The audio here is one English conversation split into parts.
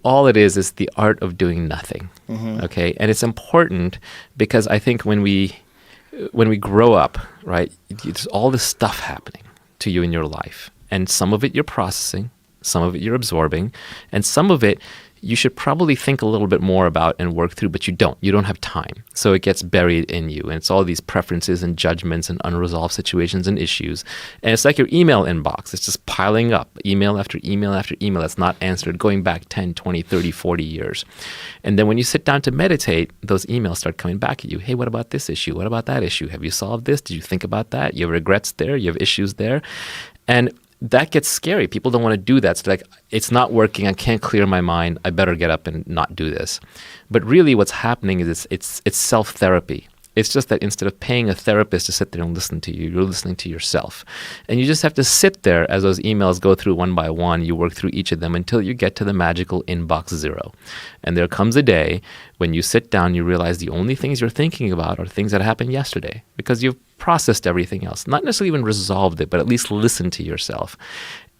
all it is the art of doing nothing. Okay, and it's important because I think when we grow up, right, there's all this stuff happening to you in your life, and some of it you're processing, some of it you're absorbing, and some of it you should probably think a little bit more about and work through, but you don't. You don't have time. So it gets buried in you. And it's all these preferences and judgments and unresolved situations and issues. And it's like your email inbox. It's just piling up, email after email after email that's not answered, going back 10, 20, 30, 40 years. And then when you sit down to meditate, those emails start coming back at you. Hey, what about this issue? What about that issue? Have you solved this? Did you think about that? You have regrets there? You have issues there? And that gets scary. People don't want to do that. So like, it's not working. I can't clear my mind. I better get up and not do this. But really what's happening is it's self-therapy. It's just that instead of paying a therapist to sit there and listen to you, you're listening to yourself. And you just have to sit there as those emails go through one by one. You work through each of them until you get to the magical inbox 0. And there comes a day when you sit down, you realize the only things you're thinking about are things that happened yesterday because you've processed everything else. Not necessarily even resolved it, but at least listened to yourself.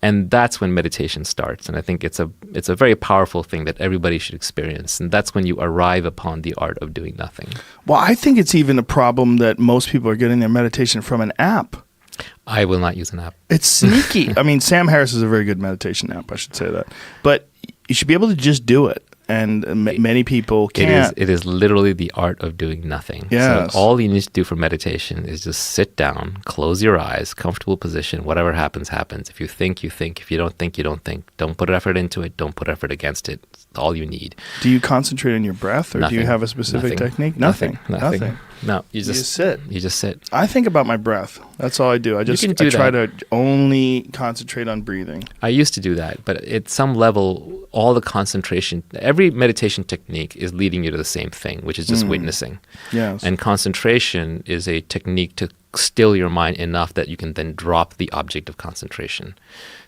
And that's when meditation starts. And I think it's a very powerful thing that everybody should experience. And that's when you arrive upon the art of doing nothing. Well, I think it's even a problem that most people are getting their meditation from an app. I will not use an app. It's sneaky. I mean, Sam Harris is a very good meditation app, I should say that. But you should be able to just do it. And many people can't. It is literally the art of doing nothing. Yes. So all you need to do for meditation is just sit down, close your eyes, comfortable position, whatever happens, happens. If you think, you think. If you don't think, you don't think. Don't put effort into it. Don't put effort against it. It's all you need. Do you concentrate on your breath, or Nothing. do you have a specific technique? Nothing. No, You just sit. You just sit. I think about my breath. That's all I do. I try to only concentrate on breathing. I used to do that, but at some level, all the concentration, every meditation technique is leading you to the same thing, which is just witnessing. Yes. And concentration is a technique to still your mind enough that you can then drop the object of concentration.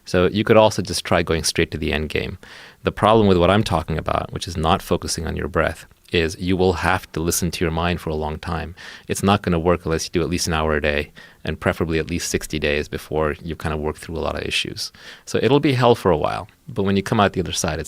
So you could also just try going straight to the end game. The problem with what I'm talking about, which is not focusing on your breath, is you will have to listen to your mind for a long time. It's not going to work unless you do at least an hour a day, and preferably at least 60 days before you kind of work through a lot of issues. So it'll be hell for a while, but when you come out the other side, it's